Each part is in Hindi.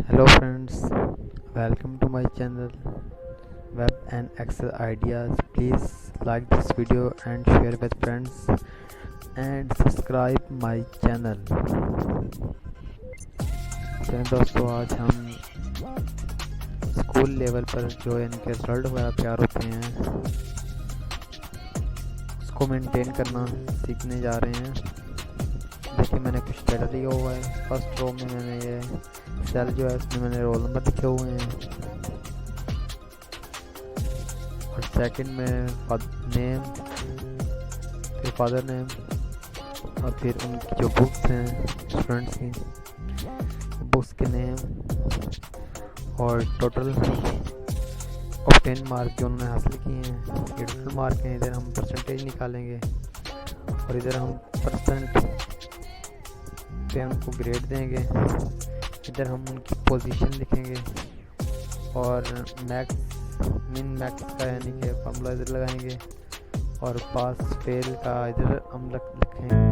Hello friends, welcome to my channel Web and Excel Ideas. Please like this video and share with friends and subscribe my channel. चलिए दोस्तों, आज हम स्कूल लेवल पर जो इनके रिजल्ट वगैरह तैयार होते हैं उसको मेंटेन करना सीखने जा रहे हैं। देखिए, मैंने कुछ डेटा लिया हुआ है। फर्स्ट रो में मैंने ये सेल जो है इसमें मैंने रोल नंबर लिखे हुए हैं और सेकंड में नेम, फिर फादर नेम और फिर उनकी जो बुक्स हैं स्टूडेंट्स की बुक्स के नेम और टोटल ऑब्टेन मार्क जो उन्होंने हासिल किए हैं, ये टोटल मार्क हैं। इधर हम परसेंटेज निकालेंगे और इधर हम परसेंट पे उनको ग्रेड देंगे। इधर हम उनकी पोजीशन लिखेंगे और मिन मैक्स का यानी कि फॉर्मूला इधर लगाएंगे और पास फेल का इधर हम लिखेंगे।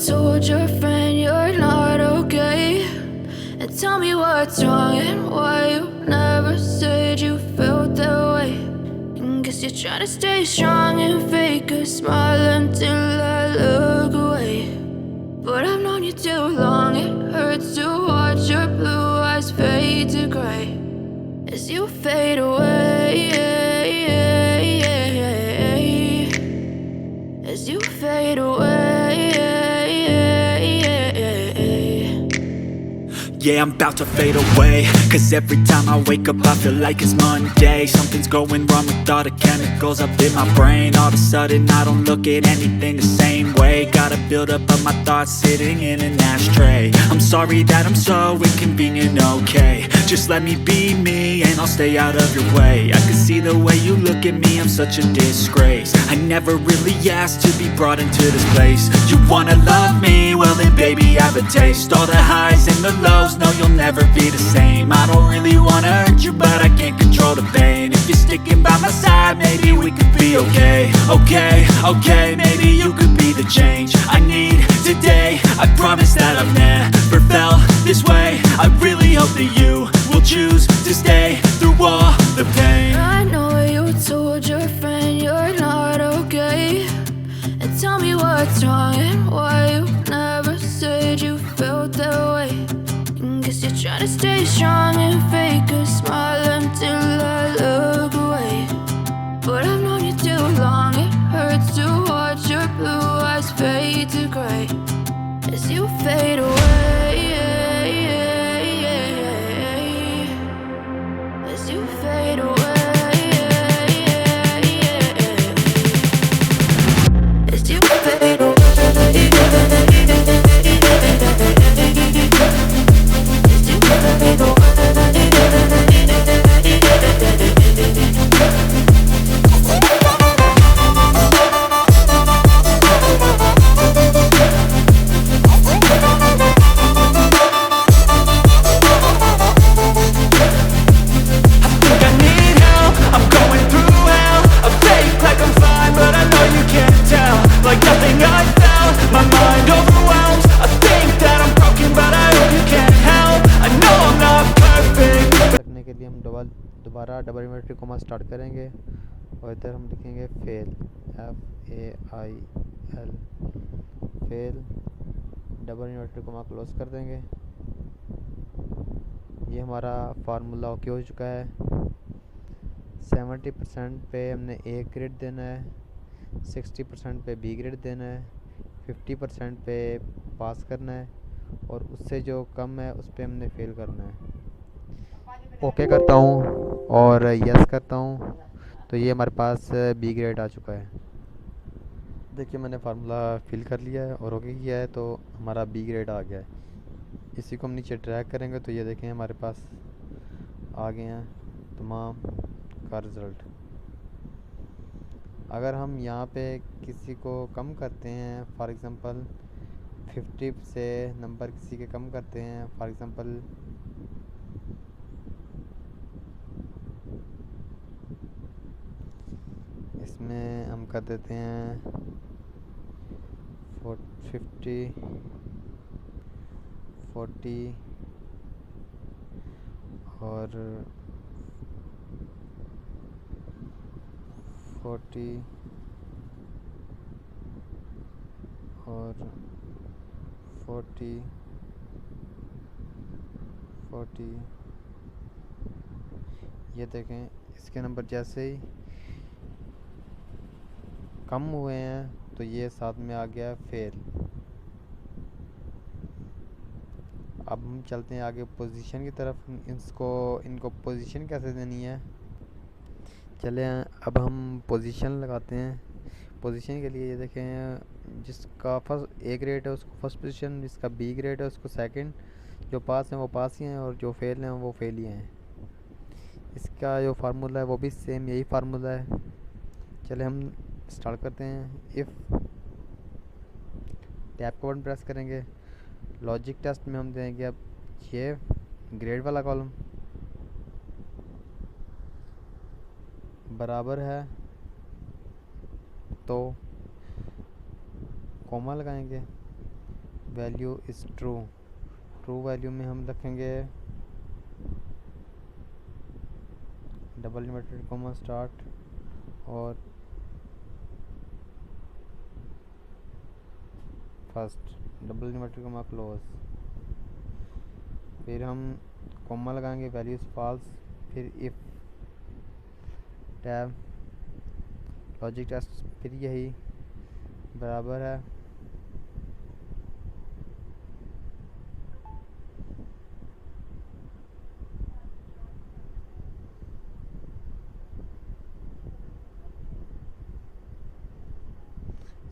Told your friend you're not okay, and tell me what's wrong and why you never said you felt that way. And guess you're trying to stay strong and fake a smile until I look away. But I've known you too long, it hurts to watch your blue eyes fade to gray as you fade away, as you fade away. Yeah, I'm about to fade away, cause every time I wake up I feel like it's Monday. Something's going wrong with all the chemicals up in my brain. All of a sudden I don't look at anything the same way. Gotta build up of my thoughts sitting in an ashtray. I'm sorry that I'm so inconvenient, okay. Just let me be me and I'll stay out of your way. I can see the way you look at me, I'm such a disgrace. I never really asked to be brought into this place. You wanna love me? Well then baby have a taste. All the highs and the lows, no you'll never be the same. I don't really wanna hurt you but I can't control the pain. If you're sticking by my side, maybe we could be okay. Okay, maybe you could be the change I need today. I promise that I've never felt this way. I really hope that you will choose to stay through all the pain. I know you told your friend you're not okay, and tell me what's wrong and why you never said you felt that way. And guess you're trying to stay strong and fake a smile until I look away. But I've known you too long, it hurts to watch your blue eyes fade to gray as you fade away. As you fade away. As you fade away. As you fade away. करने के लिए हम दोबारा डबल इन्वर्टेड कॉमा स्टार्ट करेंगे और इधर हम लिखेंगे fail, FAIL, fail, double inverted comma close कर देंगे। ये हमारा फार्मूला ओके हो चुका है। 70% पे हमने A ग्रेड देना है, 60% पे B ग्रेड देना है, 50% पे पास करना है और उससे जो कम है उस पर हमने फेल करना है। ओके करता हूँ और यस करता हूँ तो ये हमारे पास B ग्रेड आ चुका है। देखिए मैंने फार्मूला फिल कर लिया है और ओके किया है तो हमारा B ग्रेड आ गया है। इसी को हम नीचे ड्रैग करेंगे तो ये देखें हमारे पास आ गए हैं तमाम का रिज़ल्ट। अगर हम यहाँ पे किसी को कम करते हैं, फॉर एग्ज़ाम्पल 50 से नंबर किसी के कम करते हैं, फॉर एग्ज़ाम्पल इसमें हम कर देते हैं 50, 40 और 40 और 40, 40। ये देखें इसके नंबर जैसे ही कम हुए हैं तो ये साथ में आ गया फेल। अब हम चलते हैं आगे पोजीशन की तरफ। इनको पोजीशन कैसे देनी है, चले अब हम पोजीशन लगाते हैं। पोजीशन के लिए ये देखें जिसका फर्स्ट A ग्रेड है उसको फर्स्ट पोजीशन, जिसका B ग्रेड है उसको सेकंड, जो पास हैं वो पास ही हैं और जो फेल हैं वो फेल ही हैं। इसका जो फार्मूला है वो भी सेम यही फार्मूला है। चले हम स्टार्ट करते हैं। इफ़ टैब का बटन प्रेस करेंगे, लॉजिक टेस्ट में हम देंगे अब ये ग्रेड वाला कॉलम बराबर है तो कॉमा लगाएंगे, value is true. True value में हम रखेंगे डबल इन्वर्टेड कॉमा स्टार्ट और first double inverted comma close. फिर हम कॉमा लगाएंगे, वैल्यूज फॉल्स। फिर इफ़ टैब लॉजिक टेस्ट फिर यही बराबर है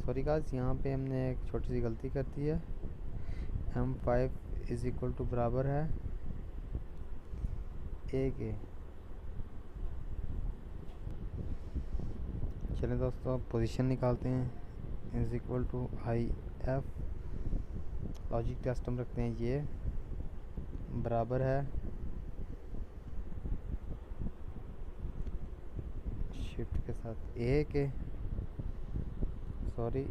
सॉरी गाइस, यहाँ पे हमने एक छोटी सी गलती कर दी है। M5 इज़ इक्वल टू बराबर है ए के। चलें दोस्तों, पोजीशन निकालते हैं। Is equal to I F, logic test हम रखते हैं ये बराबर है शिफ्ट के साथ ए के, सॉरी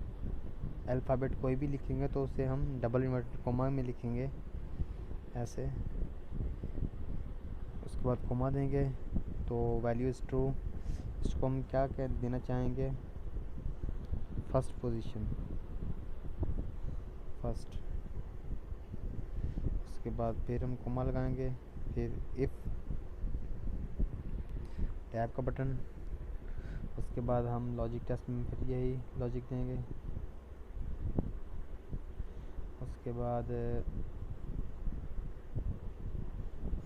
अल्फ़ाबेट कोई भी लिखेंगे तो उसे हम डबल इन्वर्टेड कोमा में लिखेंगे ऐसे। उसके बाद कोमा देंगे तो वैल्यू इज़ ट्रू। इसको हम क्या कह देना चाहेंगे, फर्स्ट पोजीशन, फर्स्ट। उसके बाद फिर हम कोमा लगाएंगे, फिर इफ़ टैब का बटन। उसके बाद हम लॉजिक टेस्ट में फिर यही लॉजिक देंगे। उसके बाद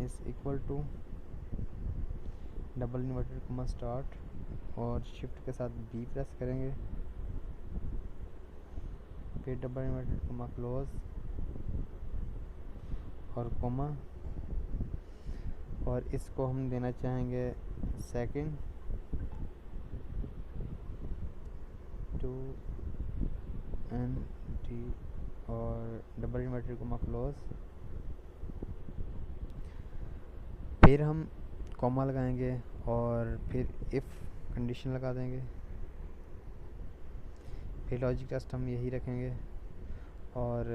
is equal to double inverted comma start और शिफ्ट के साथ बी प्रेस करेंगे, फिर डबल इन्वर्टेड कोमा क्लोज और कोमा, और इसको हम देना चाहेंगे सेकंड 2 एन टी और डबल इन्वर्टेड कोमा क्लोज। फिर हम कॉमा लगाएंगे और फिर इफ़ कंडीशन लगा देंगे। फिर लॉजिक टेस्ट हम यही रखेंगे और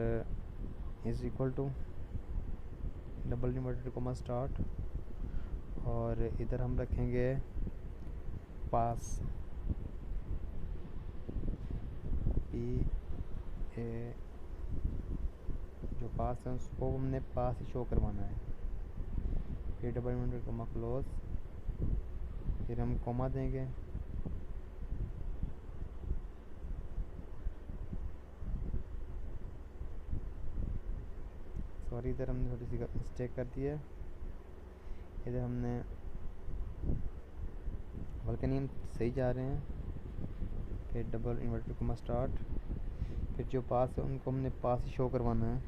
is equal to double inverted comma start और इधर हम रखेंगे पास, पी ए, जो पास है उसको हमने पास ही शो करवाना है। फिर डबल इन्वर्टेड कोमा क्लोज, फिर हम कोमा देंगे, सॉरी इधर हमने थोड़ी सी मिस्टेक कर दी है। इधर हमने बल्कि नहीं, हम सही जा रहे हैं। फिर डबल इन्वर्टेड कोमा स्टार्ट, फिर जो पास है उनको हमने पास ही शो करवाना है।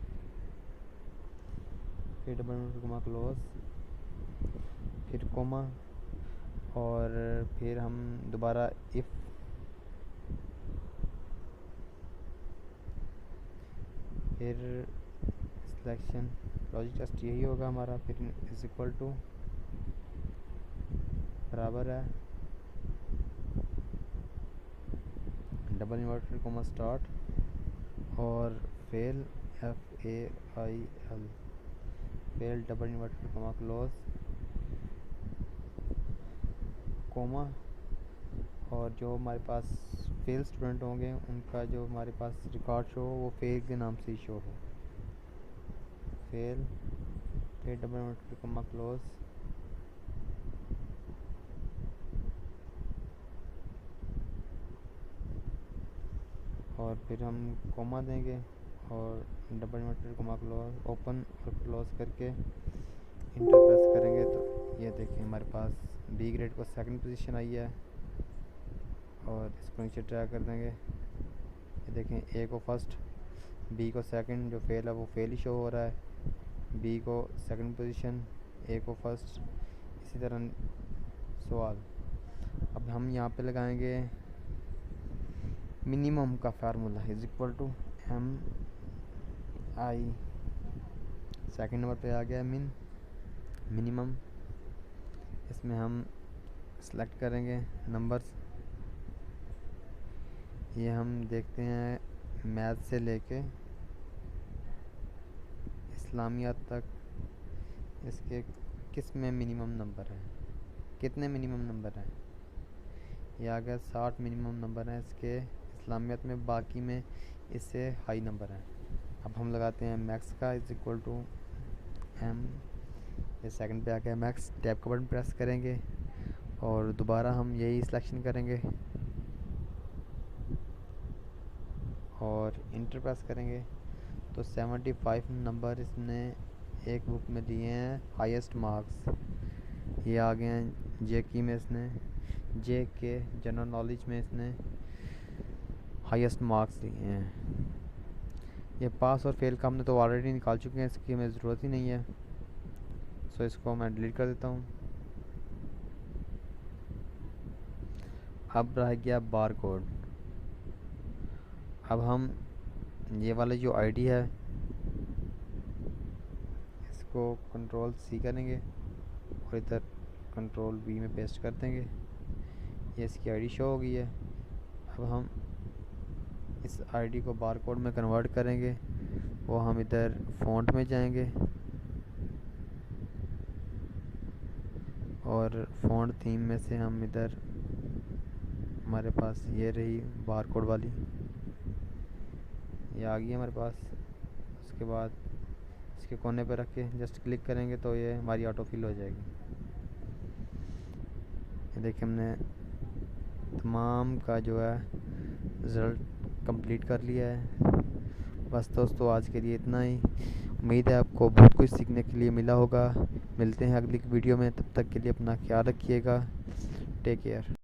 फिर डबल इन्वर्टेड कोमा क्लोज, फिर कोमा और फिर हम दोबारा इफ़, फिर सिलेक्शन, लॉजिक टेस्ट यही होगा हमारा। फिर इज इक्वल टू बराबर है डबल इन्वर्टेड कोमा स्टार्ट और fail F A I L, fail double inverted comma close comma, और जो हमारे पास फेल स्टूडेंट होंगे उनका जो हमारे पास रिकॉर्ड शो हो वो फेल के नाम से ही शो हो। फेल, फिर डबल इन्वर्टेड कोमा क्लोज, और फिर हम कोमा देंगे और double inverted comma close open और क्लोज करके इंटर प्रेस करेंगे तो ये देखिए हमारे पास बी ग्रेड को सेकंड पोजीशन आई है। और इसको नीचे ड्रैग कर देंगे, ये देखें ए को फर्स्ट, बी को सेकंड, जो फेल है वो फेल ही शो हो रहा है, बी को सेकंड पोजीशन, ए को फर्स्ट, इसी तरह सवाल। अब हम यहाँ पे लगाएंगे मिनिमम का formula is equal to M I, second number पे आ गया मिनिमम। इसमें हम सेलेक्ट करेंगे नंबर्स, ये हम देखते हैं मैथ से लेके इस्लामियात तक इसके किस में मिनिमम नंबर है, कितने मिनिमम नंबर हैं। ये आ गया 60 मिनिमम नंबर हैं इसके इस्लामियात में, बाकी में इससे हाई नंबर हैं। अब हम लगाते हैं मैक्स का इज इक्वल टू एम, ये सेकंड पे आ गया मैक्स। टैब का बटन प्रेस करेंगे और दोबारा हम यही सिलेक्शन करेंगे और इंटर प्रेस करेंगे तो 75 नंबर इसने एक बुक में दिए हैं हाईएस्ट मार्क्स। ये आ गए हैं जेकी में, इसने जे के जनरल नॉलेज में इसने हाईएस्ट मार्क्स दिए हैं। ये पास और फेल का हमने तो ऑलरेडी निकाल चुके हैं, इसकी हमें ज़रूरत ही नहीं है। सो इसको मैं डिलीट कर देता हूँ। अब रह गया बार कोड। अब हम ये वाला जो आईडी है इसको कंट्रोल सी करेंगे और इधर कंट्रोल वी में पेस्ट कर देंगे। ये इसकी आईडी शो हो गई है। अब हम इस आईडी को बार कोड में कन्वर्ट करेंगे। वो हम इधर फ़ॉन्ट में जाएंगे और फ़ॉन्ट थीम में से हम इधर हमारे पास ये रही बार कोड वाली, ये आ गई हमारे पास। उसके बाद इसके कोने पर रख के जस्ट क्लिक करेंगे तो ये हमारी ऑटो फिल हो जाएगी। ये देखिए हमने तमाम का जो है रिज़ल्ट कंप्लीट कर लिया है। बस दोस्तों आज के लिए इतना ही। उम्मीद है आपको बहुत कुछ सीखने के लिए मिला होगा। मिलते हैं अगली वीडियो में, तब तक के लिए अपना ख्याल रखिएगा। Take care.